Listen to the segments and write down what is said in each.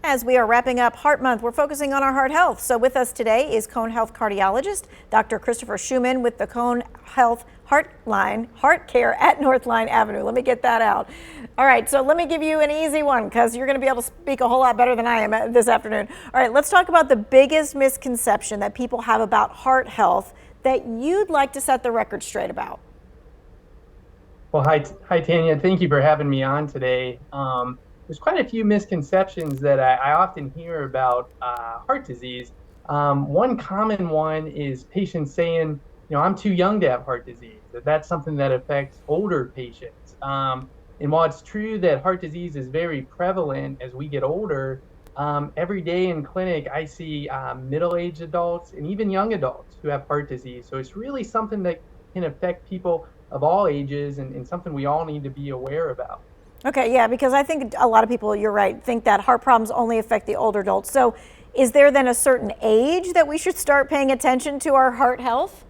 As we are wrapping up Heart Month, we're focusing on our heart health. So with us today is Cone Health cardiologist, Dr. Christopher Schumann with the Cone Health Heart Care at Northline Avenue. Let me get that out. All right, so let me give you an easy one because you're going to be able to speak a whole lot better than I am this afternoon. All right, let's talk about the biggest misconception that people have about heart health that you'd like to set the record straight about. Well, hi, Tanya. Thank you for having me on today. There's quite a few misconceptions that I often hear about heart disease. One common one is patients saying, I'm too young to have heart disease, that's something that affects older patients. And while it's true that heart disease is very prevalent as we get older, every day in clinic, I see middle-aged adults and even young adults who have heart disease. So it's really something that can affect people of all ages and something we all need to be aware about. Okay, yeah, because I think a lot of people, you're right, think that heart problems only affect the older adults. So is there then a certain age that we should start paying attention to our heart health?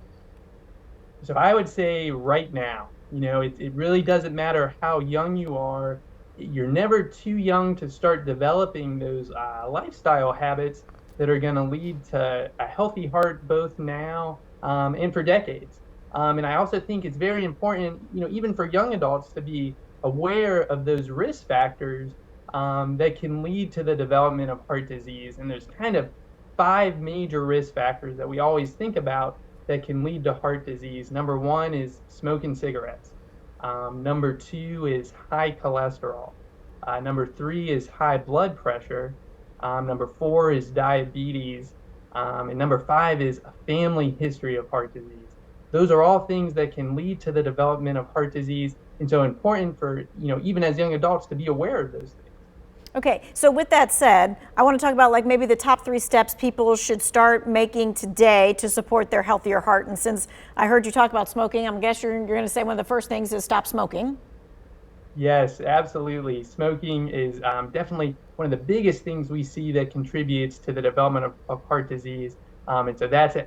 So I would say right now, it really doesn't matter how young you are. You're never too young to start developing those lifestyle habits that are going to lead to a healthy heart both now and for decades. And I also think it's very important, even for young adults to be aware of those risk factors that can lead to the development of heart disease. And there's kind of 5 major risk factors that we always think about that can lead to heart disease. Number 1 is smoking cigarettes. Number 2 is high cholesterol. Number 3 is high blood pressure. Number 4 is diabetes. And number 5 is a family history of heart disease. Those are all things that can lead to the development of heart disease, and so important for, even as young adults to be aware of those things. Okay, so with that said, I want to talk about like maybe the top 3 steps people should start making today to support their healthier heart. And since I heard you talk about smoking, I'm guessing you're going to say one of the first things is stop smoking. Yes, absolutely. Smoking is definitely one of the biggest things we see that contributes to the development of heart disease. And so that's,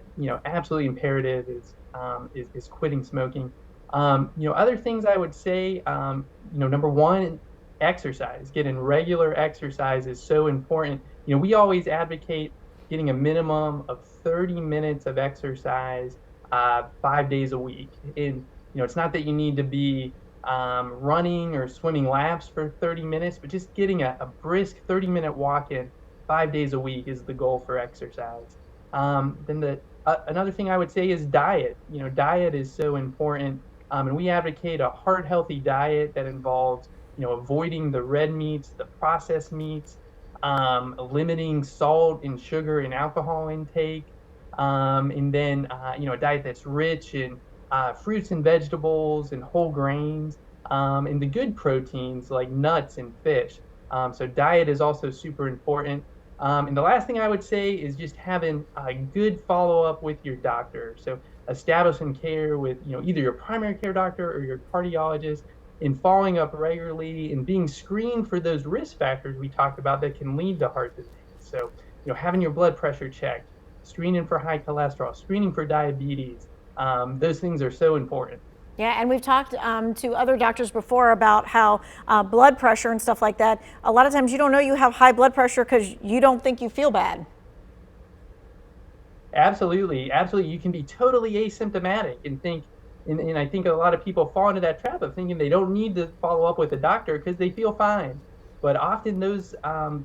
absolutely imperative is quitting smoking. Other things I would say, number 1, exercise. Getting regular exercise is so important. We always advocate getting a minimum of 30 minutes of exercise 5 days a week. And, it's not that you need to be running or swimming laps for 30 minutes, but just getting a brisk 30-minute walk in 5 days a week is the goal for exercise. Then another thing I would say is diet. Diet is so important, and we advocate a heart healthy diet that involves, avoiding the red meats, the processed meats, limiting salt and sugar and alcohol intake, and then a diet that's rich in fruits and vegetables and whole grains, and the good proteins like nuts and fish. So diet is also super important. And the last thing I would say is just having a good follow-up with your doctor. So establishing care with, either your primary care doctor or your cardiologist, and following up regularly and being screened for those risk factors we talked about that can lead to heart disease. So, having your blood pressure checked, screening for high cholesterol, screening for diabetes, those things are so important. Yeah, and we've talked to other doctors before about how blood pressure and stuff like that, a lot of times you don't know you have high blood pressure because you don't think you feel bad. Absolutely, absolutely. You can be totally asymptomatic and think, and I think a lot of people fall into that trap of thinking they don't need to follow up with a doctor because they feel fine. But often those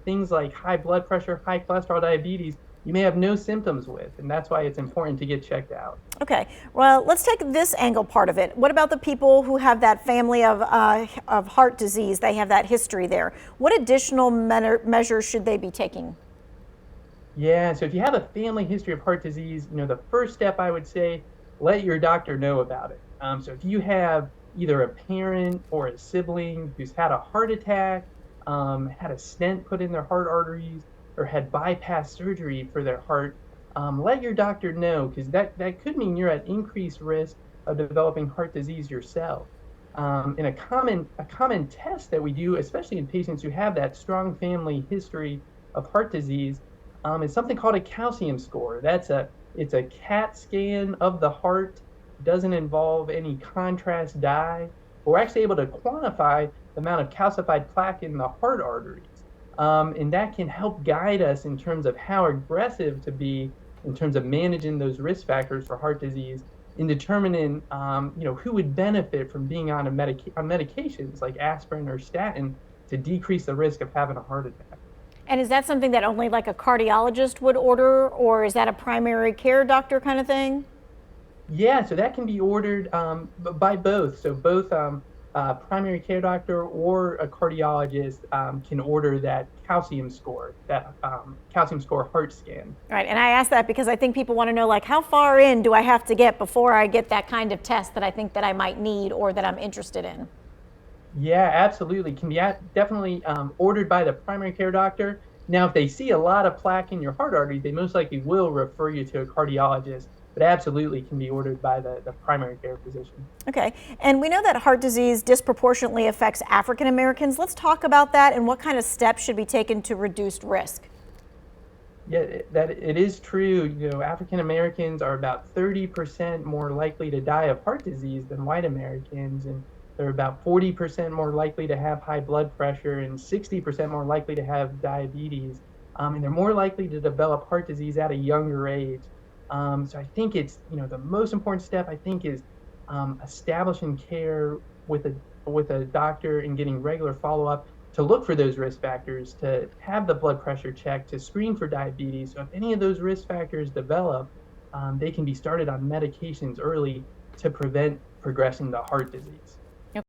things like high blood pressure, high cholesterol, diabetes, you may have no symptoms with, and that's why it's important to get checked out. Okay, well, let's take this angle part of it. What about the people who have that family of heart disease? They have that history there. What additional measures should they be taking? Yeah, so if you have a family history of heart disease, the first step I would say, let your doctor know about it. So if you have either a parent or a sibling who's had a heart attack, had a stent put in their heart arteries, or had bypass surgery for their heart, let your doctor know, because that could mean you're at increased risk of developing heart disease yourself. And a common test that we do, especially in patients who have that strong family history of heart disease, is something called a calcium score. It's a CAT scan of the heart. It doesn't involve any contrast dye. We're actually able to quantify the amount of calcified plaque in the heart arteries. And that can help guide us in terms of how aggressive to be in terms of managing those risk factors for heart disease in determining, who would benefit from being on on medications like aspirin or statin to decrease the risk of having a heart attack. And is that something that only like a cardiologist would order, or is that a primary care doctor kind of thing? Yeah, so that can be ordered by both. So both primary care doctor or a cardiologist can order that calcium score heart scan. Right, and I ask that because I think people want to know, like, how far in do I have to get before I get that kind of test that I think that I might need or that I'm interested in? Yeah, absolutely. Can be definitely ordered by the primary care doctor. Now, if they see a lot of plaque in your heart artery, they most likely will refer you to a cardiologist, but absolutely can be ordered by the primary care physician. Okay, and we know that heart disease disproportionately affects African Americans. Let's talk about that and what kind of steps should be taken to reduce risk. Yeah, that it is true. African Americans are about 30% more likely to die of heart disease than white Americans, and they're about 40% more likely to have high blood pressure and 60% more likely to have diabetes. And they're more likely to develop heart disease at a younger age. So I think the most important step I think is establishing care with a doctor and getting regular follow-up to look for those risk factors, to have the blood pressure checked, to screen for diabetes. So if any of those risk factors develop, they can be started on medications early to prevent progressing to heart disease.